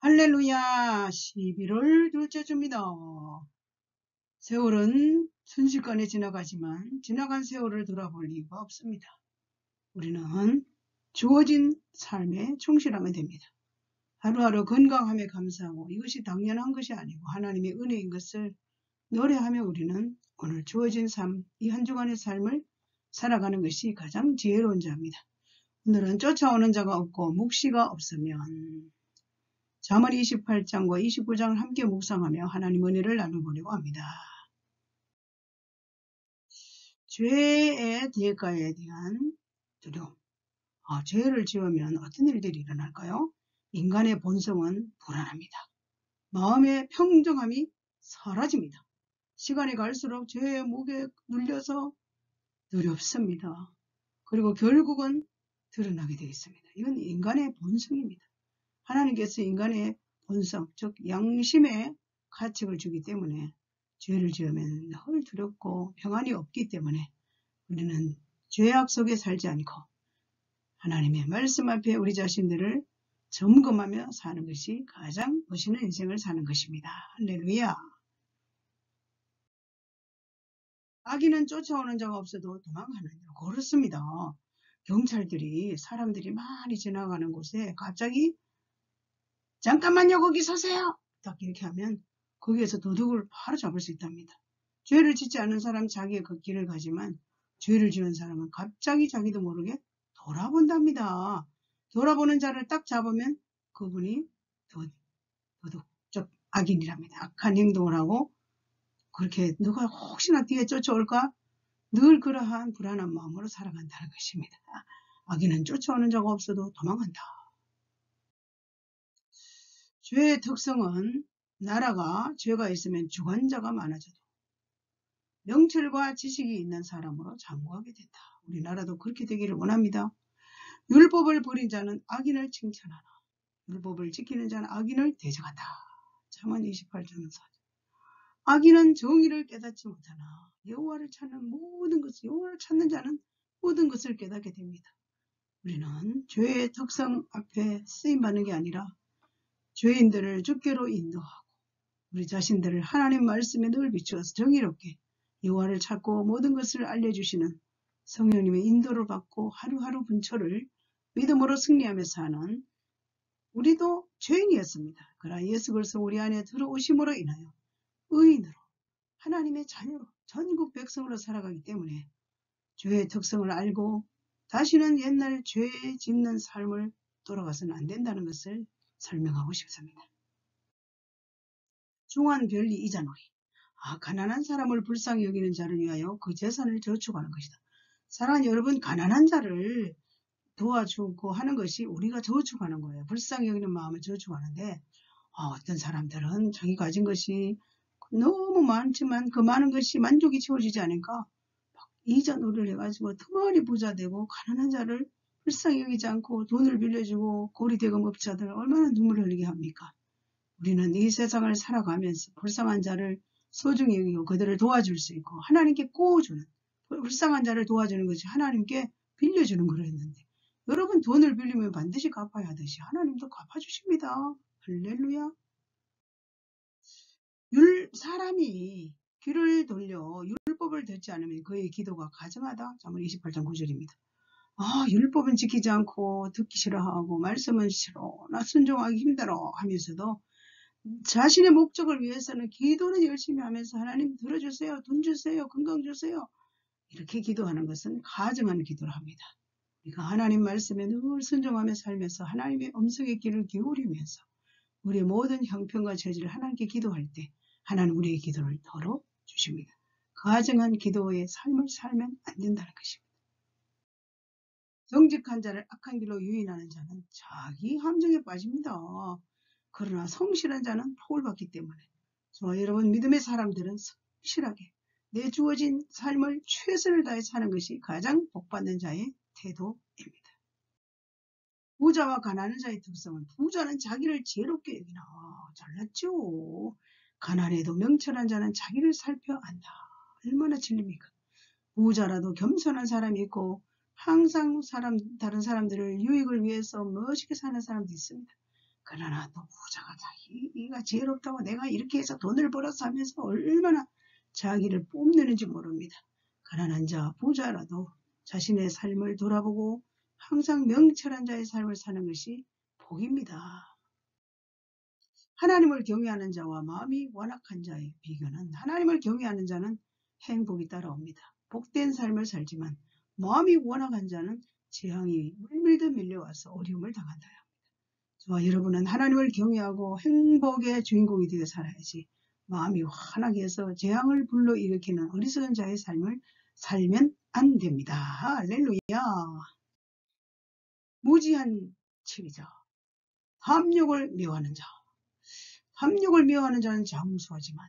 할렐루야. 11월 둘째 주입니다. 세월은 순식간에 지나가지만 지나간 세월을 돌아볼 이유가 없습니다. 우리는 주어진 삶에 충실하면 됩니다. 하루하루 건강함에 감사하고 이것이 당연한 것이 아니고 하나님의 은혜인 것을 노래하며 우리는 오늘 주어진 삶, 이 한 주간의 삶을 살아가는 것이 가장 지혜로운 자입니다. 오늘은 쫓아오는 자가 없고 묵시가 없으면 잠언 28장과 29장을 함께 묵상하며 하나님 은혜를 나눠보려고 합니다. 죄의 대가에 대한 두려움. 죄를 지으면 어떤 일들이 일어날까요? 인간의 본성은 불안합니다. 마음의 평정함이 사라집니다. 시간이 갈수록 죄의 무게에 눌려서 두렵습니다. 그리고 결국은 드러나게 되겠습니다. 이건 인간의 본성입니다. 하나님께서 인간의 본성, 즉 양심의 가책을 주기 때문에 죄를 지으면 늘 두렵고 평안이 없기 때문에 우리는 죄악 속에 살지 않고 하나님의 말씀 앞에 우리 자신들을 점검하며 사는 것이 가장 멋있는 인생을 사는 것입니다. 할렐루야. 악인은 쫓아오는 자가 없어도 도망가는 자. 그렇습니다. 경찰들이 사람들이 많이 지나가는 곳에 갑자기 잠깐만요, 거기 서세요. 딱 이렇게 하면 거기에서 도둑을 바로 잡을 수 있답니다. 죄를 짓지 않은 사람 자기의 그 길을 가지만 죄를 지은 사람은 갑자기 자기도 모르게 돌아본답니다. 돌아보는 자를 딱 잡으면 그분이 도둑, 즉 악인이랍니다. 악한 행동을 하고 그렇게 누가 혹시나 뒤에 쫓아올까 늘 그러한 불안한 마음으로 살아간다는 것입니다. 악인은 쫓아오는 자가 없어도 도망간다. 죄의 특성은 나라가 죄가 있으면 주관자가 많아져도 명철과 지식이 있는 사람으로 장구하게 된다. 우리나라도 그렇게 되기를 원합니다. 율법을 버린 자는 악인을 칭찬하나 율법을 지키는 자는 악인을 대적한다. 잠언 28장 4절. 악인은 정의를 깨닫지 못하나 여호와를 찾는 모든 것을 여호와를 찾는 자는 모든 것을 깨닫게 됩니다. 우리는 죄의 특성 앞에 쓰임받는 게 아니라 죄인들을 주께로 인도하고 우리 자신들을 하나님 말씀에 늘 비추어서 정의롭게 여호와를 찾고 모든 것을 알려주시는 성령님의 인도를 받고 하루하루 분초를 믿음으로 승리하며 사는 우리도 죄인이었습니다. 그러나 예수 그리스도 우리 안에 들어오심으로 인하여 의인으로 하나님의 자녀로 전국 백성으로 살아가기 때문에 죄의 특성을 알고 다시는 옛날 죄 짓는 삶을 돌아가서는 안 된다는 것을 설명하고 싶습니다. 중한 별리 이자놀이. 가난한 사람을 불쌍히 여기는 자를 위하여 그 재산을 저축하는 것이다. 사랑하는 여러분, 가난한 자를 도와주고 하는 것이 우리가 저축하는 거예요. 불쌍히 여기는 마음을 저축하는데 어떤 사람들은 자기 가진 것이 너무 많지만 그 많은 것이 만족이 채워지지 않으니까 이자놀이를 해가지고 덩어리 부자 되고 가난한 자를 불쌍히 여기지 않고 돈을 빌려주고 고리대금업자들 얼마나 눈물을 흘리게 합니까? 우리는 이 세상을 살아가면서 불쌍한 자를 소중히 여기고 그들을 도와줄 수 있고 하나님께 꼬주는 불쌍한 자를 도와주는 것이 하나님께 빌려주는 거였는데 여러분 돈을 빌리면 반드시 갚아야 하듯이 하나님도 갚아주십니다. 할렐루야. 사람이 귀를 돌려 율법을 듣지 않으면 그의 기도가 가증하다. 잠언 28장 9절입니다. 율법은 지키지 않고 듣기 싫어하고 말씀은 싫어 나 순종하기 힘들어 하면서도 자신의 목적을 위해서는 기도는 열심히 하면서 하나님 들어주세요. 돈 주세요. 건강 주세요. 이렇게 기도하는 것은 가증한 기도를 합니다. 우리가 하나님 말씀에 늘 순종하며 살면서 하나님의 음성의 귀를 기울이면서 우리의 모든 형편과 처지를 하나님께 기도할 때 하나님 우리의 기도를 들어주십니다. 가증한 기도의 삶을 살면 안 된다는 것입니다. 정직한 자를 악한 길로 유인하는 자는 자기 함정에 빠집니다. 그러나 성실한 자는 복을 받기 때문에 저와 여러분 믿음의 사람들은 성실하게 내 주어진 삶을 최선을 다해 사는 것이 가장 복받는 자의 태도입니다. 부자와 가난한 자의 특성은 부자는 자기를 지혜롭게 여기나 잘났죠. 가난해도 명철한 자는 자기를 살펴 안다. 얼마나 진리입니까? 부자라도 겸손한 사람이 있고 항상 다른 사람들을 유익을 위해서 멋있게 사는 사람도 있습니다. 그러나 또 부자가 자기가 지혜롭다고 내가 이렇게 해서 돈을 벌어서 하면서 얼마나 자기를 뽐내는지 모릅니다. 가난한 자, 부자라도 자신의 삶을 돌아보고 항상 명철한 자의 삶을 사는 것이 복입니다. 하나님을 경외하는 자와 마음이 완악한 자의 비교는 하나님을 경외하는 자는 행복이 따라옵니다. 복된 삶을 살지만 마음이 완악한 자는 재앙이 물밀듯 밀려와서 어려움을 당한다. 저와 여러분은 하나님을 경외하고 행복의 주인공이 되어 살아야지 마음이 환하게 해서 재앙을 불러일으키는 어리석은 자의 삶을 살면 안 됩니다. 할렐루야. 무지한 치리자, 합력을 미워하는 자. 합력을 미워하는 자는 장수하지만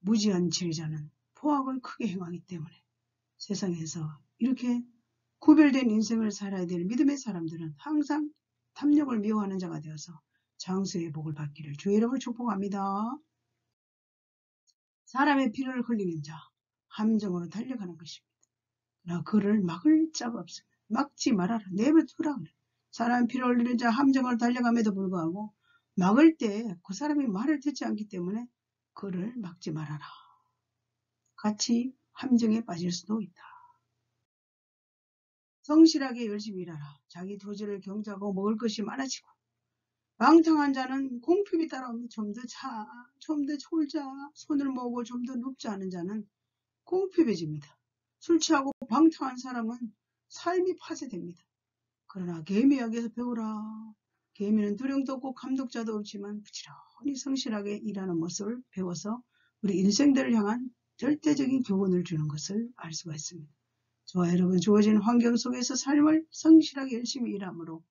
무지한 지혜자는 포악을 크게 행하기 때문에 세상에서 이렇게 구별된 인생을 살아야 될 믿음의 사람들은 항상 탐욕을 미워하는 자가 되어서 장수의 복을 받기를 주의 이름으로 축복합니다. 사람의 피를 흘리는 자, 함정으로 달려가는 것입니다. 그러나 그를 막을 자가 없습니다. 막지 말아라. 내버려두라. 사람의 피를 흘리는 자, 함정으로 달려감에도 불구하고 막을 때 그 사람이 말을 듣지 않기 때문에 그를 막지 말아라. 같이 함정에 빠질 수도 있다. 성실하게 열심히 일하라. 자기 도지를 경작하고 먹을 것이 많아지고 방탕한 자는 공핍이 따라오면 좀 더 졸자, 손을 모으고 좀 더 눕자 하는 자는 공핍해집니다. 술 취하고 방탕한 사람은 삶이 파쇄됩니다. 그러나 개미에게서 배우라. 개미는 두령도 없고 감독자도 없지만 부지런히 성실하게 일하는 모습을 배워서 우리 인생들을 향한 절대적인 교훈을 주는 것을 알 수가 있습니다. 저와 여러분, 주어진 환경 속에서 삶을 성실하게 열심히 일함으로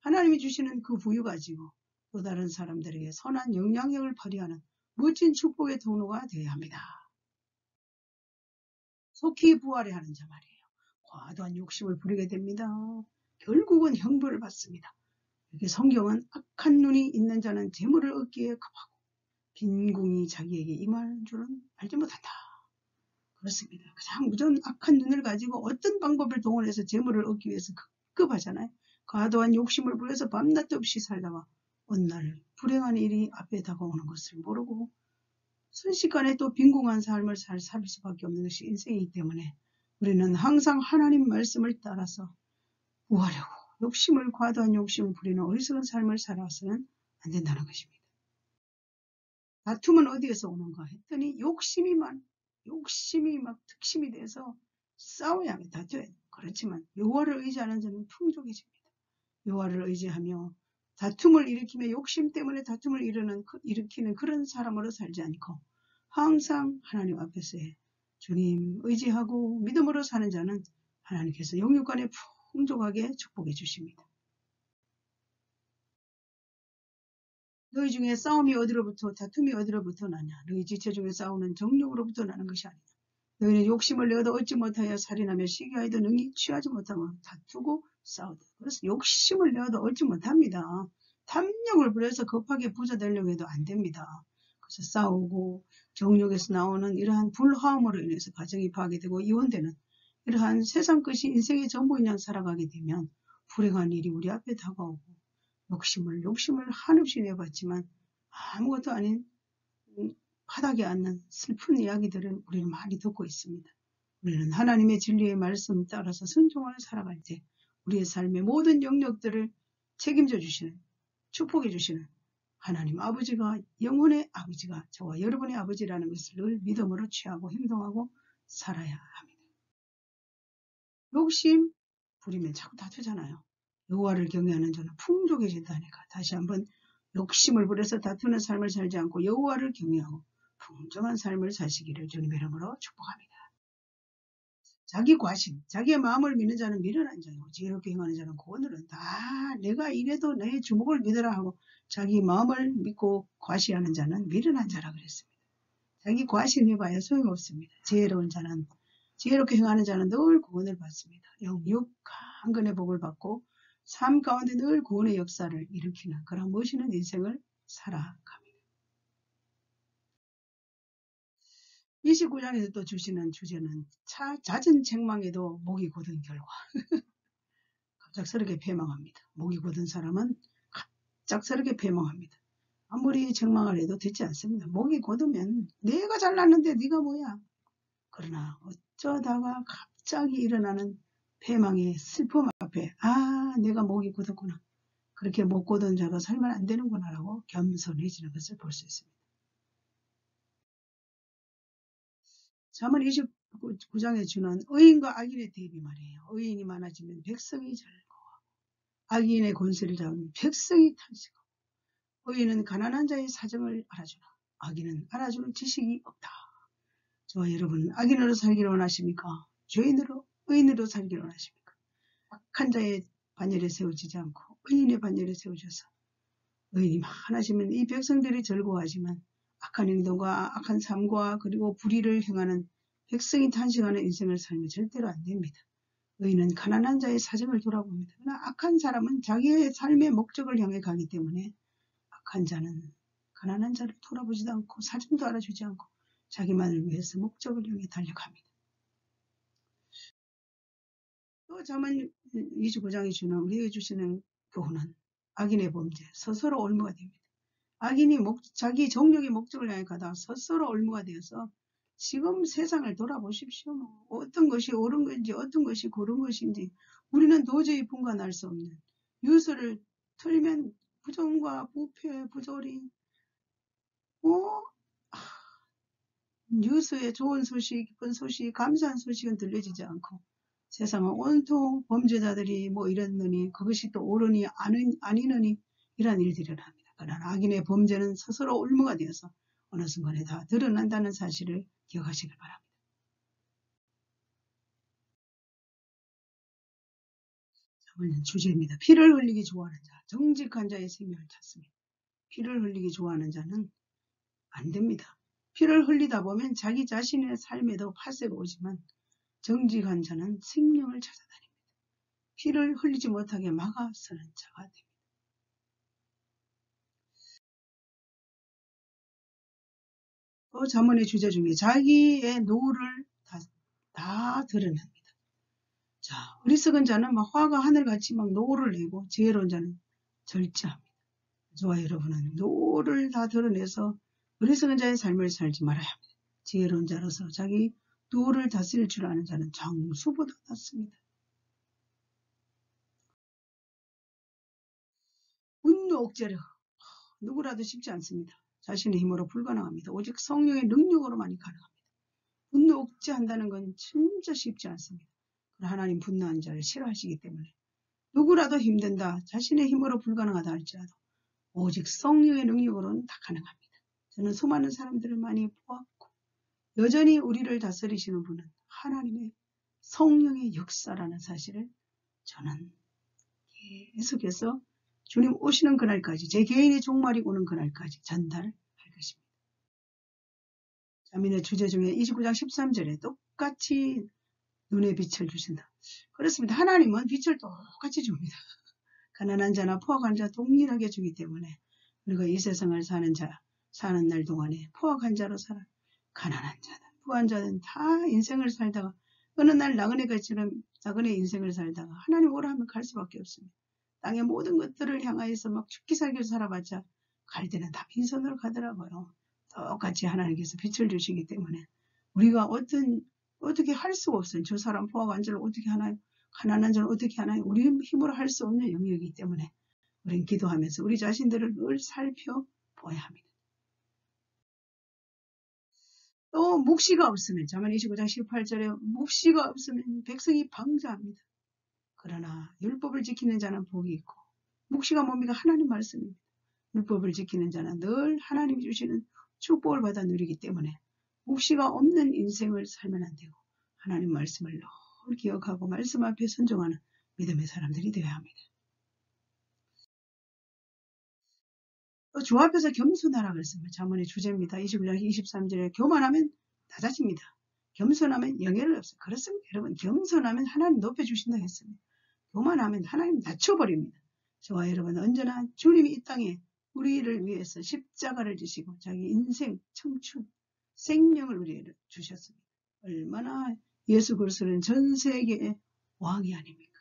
하나님이 주시는 그 부유 가지고 또 다른 사람들에게 선한 영향력을 발휘하는 멋진 축복의 통로가 되어야 합니다. 속히 부활해야 하는 자 말이에요. 과도한 욕심을 부리게 됩니다. 결국은 형벌을 받습니다. 이렇게 성경은 악한 눈이 있는 자는 재물을 얻기에 급하고 빈궁이 자기에게 임할 줄은 알지 못한다. 그렇습니다. 그냥 무전 악한 눈을 가지고 어떤 방법을 동원해서 재물을 얻기 위해서 급급하잖아요. 과도한 욕심을 부려서 밤낮 없이 살다가 어느 날 불행한 일이 앞에 다가오는 것을 모르고 순식간에 또 빈궁한 삶을 살 수밖에 없는 것이 인생이기 때문에 우리는 항상 하나님 말씀을 따라서 구하려고 과도한 욕심을 부리는 어리석은 삶을 살아서는 안 된다는 것입니다. 다툼은 어디에서 오는가 했더니 욕심이 막 득심이 돼서 싸워야 합니다. 다투어야 돼요. 그렇지만 여호와를 의지하는 자는 풍족해집니다. 여호와를 의지하며 다툼을 일으키며 욕심 때문에 다툼을 일으키는 그런 사람으로 살지 않고 항상 하나님 앞에서의 주님 의지하고 믿음으로 사는 자는 하나님께서 영육간에 풍족하게 축복해 주십니다. 너희 중에 싸움이 어디로부터 다툼이 어디로부터 나냐. 너희 지체 중에 싸우는 정욕으로부터 나는 것이 아니냐. 너희는 욕심을 내어도 얻지 못하여 살인하며 시기하여도 능히 취하지 못하면 다투고 싸우다. 그래서 욕심을 내어도 얻지 못합니다. 탐욕을 부려서 급하게 부자 되려고 해도 안 됩니다. 그래서 싸우고 정욕에서 나오는 이러한 불화음으로 인해서 가정이 파괴되고 이혼되는 이러한 세상 것이 인생의 전부인 양 살아가게 되면 불행한 일이 우리 앞에 다가오고 욕심을 한없이 내봤지만 아무것도 아닌 바닥에 앉는 슬픈 이야기들을 우리는 많이 듣고 있습니다. 우리는 하나님의 진리의 말씀 따라서 순종하여 살아갈 때 우리의 삶의 모든 영역들을 책임져 주시는, 축복해 주시는 하나님 아버지가, 영혼의 아버지가 저와 여러분의 아버지라는 것을 늘 믿음으로 취하고 행동하고 살아야 합니다. 욕심 부리면 자꾸 다투잖아요. 여호와를 경외하는 자는 풍족해진다니까. 다시 한번 욕심을 부려서 다투는 삶을 살지 않고 여호와를 경외하고 풍성한 삶을 사시기를 주님의 이름으로 축복합니다. 자기 과신, 자기의 마음을 믿는 자는 미련한 자요. 지혜롭게 행하는 자는 고언으로는 다 내가 이래도 내 주목을 믿으라 하고 자기 마음을 믿고 과시하는 자는 미련한 자라 그랬습니다. 자기 과신해봐야 소용없습니다. 지혜롭게 행하는 자는 늘 구원을 받습니다. 영육 강건의 복을 받고 삶 가운데 늘 구원의 역사를 일으키는 그런 멋있는 인생을 살아갑니다. 29장에서 또 주시는 주제는 잦은 책망에도 목이 곧은 결과. 갑작스럽게 패망합니다. 목이 곧은 사람은 갑작스럽게 패망합니다. 아무리 책망을 해도 듣지 않습니다. 목이 곧으면 내가 잘났는데 네가 뭐야. 그러나 어쩌다가 갑자기 일어나는 패망의 슬픔 앞에 내가 목이 굳었구나. 그렇게 못 곧은 자로 살면 안 되는구나 라고 겸손해지는 것을 볼 수 있습니다. 잠언 29장에 주는 의인과 악인의 대비 말이에요. 의인이 많아지면 백성이 즐거워. 악인의 권세를 잡으면 백성이 탄식하고 의인은 가난한 자의 사정을 알아주나 악인은 알아주는 지식이 없다. 저와 여러분 악인으로 살기를 원하십니까? 죄인으로 의인으로 살기를 원하십니까? 악한 자의 반열에 세워지지 않고 의인의 반열에 세워져서 의인이 많아지면 이 백성들이 즐거워하지만 악한 행동과 악한 삶과 그리고 불의를 행하는 백성이 탄식하는 인생을 살면 절대로 안 됩니다. 의인은 가난한 자의 사정을 돌아봅니다. 그러나 악한 사람은 자기의 삶의 목적을 향해 가기 때문에 악한 자는 가난한 자를 돌아보지도 않고 사정도 알아주지 않고 자기만을 위해서 목적을 향해 달려갑니다. 또 잠언 29장이 주는 우리에게 주시는 교훈은 악인의 범죄, 스스로 올무가 됩니다. 악인이 자기 정욕의 목적을 향해 가다가 스스로 올무가 되어서 지금 세상을 돌아보십시오. 어떤 것이 옳은 건지 어떤 것이 고른 것인지 우리는 도저히 분간할 수 없는 뉴스를 틀면 부정과 부패, 부조리 뉴스에 좋은 소식, 기쁜 소식, 감사한 소식은 들려지지 않고 세상은 온통 범죄자들이 이랬느니 그것이 또 옳으니 아니느니 이런 일들이 일어납니다. 그러나 악인의 범죄는 스스로 올무가 되어서 어느 순간에 다 드러난다는 사실을 기억하시길 바랍니다. 주제입니다. 피를 흘리기 좋아하는 자, 정직한 자의 생명을 찾습니다. 피를 흘리기 좋아하는 자는 안 됩니다. 피를 흘리다 보면 자기 자신의 삶에도 파쇄가 오지만 정직한 자는 생명을 찾아다닙니다. 피를 흘리지 못하게 막아서는 자가 됩니다. 또 잠언의 주제 중에 자기의 노를 다 드러냅니다. 자, 어리석은 자는 화가 하늘같이 노를 내고 지혜로운 자는 절제합니다. 저와 여러분은 노를 다 드러내서 어리석은 자의 삶을 살지 말아야 합니다. 지혜로운 자로서 자기 노를 다스릴 줄 아는 자는 장수보다 낫습니다. 분노 억제력 누구라도 쉽지 않습니다. 자신의 힘으로 불가능합니다. 오직 성령의 능력으로만이 가능합니다. 분노 억제한다는 건 진짜 쉽지 않습니다. 하나님 분노한 자를 싫어하시기 때문에 누구라도 힘든다, 자신의 힘으로 불가능하다 할지라도 오직 성령의 능력으로는 다 가능합니다. 저는 수많은 사람들을 많이 보았고 여전히 우리를 다스리시는 분은 하나님의 성령의 역사라는 사실을 저는 계속해서 주님 오시는 그날까지 제 개인의 종말이 오는 그날까지 전달할 것입니다. 자민의 주제 중에 29장 13절에 똑같이 눈에 빛을 주신다. 그렇습니다. 하나님은 빛을 똑같이 줍니다. 가난한 자나 포악한 자 동일하게 주기 때문에 우리가 이 세상을 사는 날 동안에 포악한 자로 살아 가난한 자든 부한 자든 다 인생을 살다가 어느 날 나그네처럼 나그네 인생을 살다가 하나님 오라 하면 갈 수밖에 없습니다. 땅의 모든 것들을 향하여서 죽기 살기로 살아봤자 갈 때는 다 빈손으로 가더라고요. 똑같이 하나님께서 빛을 주시기 때문에 우리가 어떻게 할 수가 없어요. 저 사람 포악한 자를 어떻게 하나요? 가난한 자를 어떻게 하나요? 우리 힘으로 할 수 없는 영역이기 때문에 우리는 기도하면서 우리 자신들을 늘 살펴보아야 합니다. 또 묵시가 없으면 잠언 29장 18절에 묵시가 없으면 백성이 방자합니다. 그러나 율법을 지키는 자는 복이 있고 묵시가 뭡니까? 하나님 말씀입니다. 율법을 지키는 자는 늘 하나님이 주시는 축복을 받아 누리기 때문에 묵시가 없는 인생을 살면 안 되고 하나님 말씀을 늘 기억하고 말씀 앞에 순종하는 믿음의 사람들이 되어야 합니다. 또 주 앞에서 겸손하라 그랬습니다. 잠언의 주제입니다. 29장 23절에 교만하면 낮아집니다. 겸손하면 영예를 없어요. 그렇습니다. 여러분 겸손하면 하나님 높여주신다 했습니다. 교만하면 하나님 낮춰버립니다. 저와 여러분 언제나 주님이 이 땅에 우리를 위해서 십자가를 지시고 자기 인생, 청춘, 생명을 우리에게 주셨습니다. 얼마나 예수 그리스도는 전 세계의 왕이 아닙니까?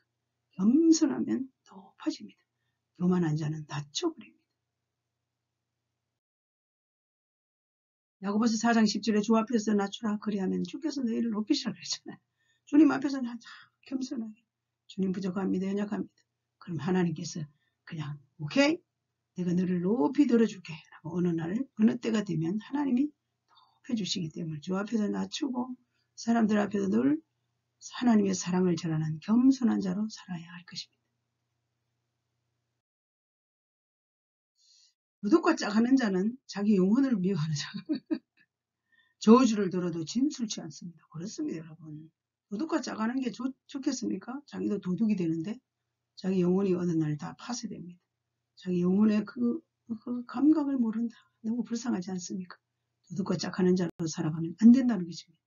겸손하면 높아집니다. 교만한 자는 낮춰버립니다. 야고보서 4장 10절에 주 앞에서 낮추라 그리하면 주께서 너희를 높이시라 그랬잖아요. 주님 앞에서 다 겸손하게 주님 부족합니다. 연약합니다. 그럼 하나님께서 그냥 오케이 내가 너를 높이 들어줄게 라고 어느 때가 되면 하나님이 높여주시기 때문에 주 앞에서 낮추고 사람들 앞에서 늘 하나님의 사랑을 전하는 겸손한 자로 살아야 할 것입니다. 부득과 짝하는 자는 자기 영혼을 미워하는 자. 저주를 들어도 진술치 않습니다. 그렇습니다, 여러분. 도둑과 짝하는 게 좋겠습니까? 자기도 도둑이 되는데 자기 영혼이 어느 날 다 파쇄됩니다. 자기 영혼의 그 감각을 모른다. 너무 불쌍하지 않습니까? 도둑과 짝하는 자로 살아가면 안 된다는 것입니다.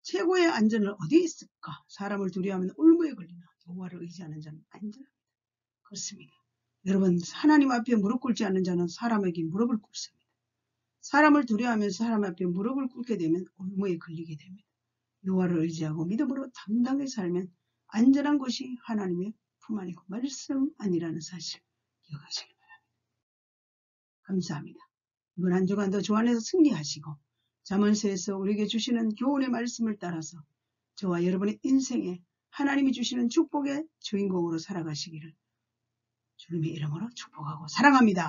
최고의 안전은 어디에 있을까? 사람을 두려워하면 올무에 걸리나 여호와를 의지하는 자는 안전합니다. 그렇습니다. 여러분 하나님 앞에 무릎 꿇지 않는 자는 사람에게 무릎을 꿇습니다. 사람을 두려워하면서 사람 앞에 무릎을 꿇게 되면 올무에 걸리게 됩니다. 여호와를 의지하고 믿음으로 당당히 살면 안전한 것이 하나님의 품 안이고 말씀 아니라는 사실 기억하시기 바랍니다. 감사합니다. 이번 한 주간도 주 안에서 승리하시고 잠언서에서 우리에게 주시는 교훈의 말씀을 따라서 저와 여러분의 인생에 하나님이 주시는 축복의 주인공으로 살아가시기를 주님의 이름으로 축복하고 사랑합니다.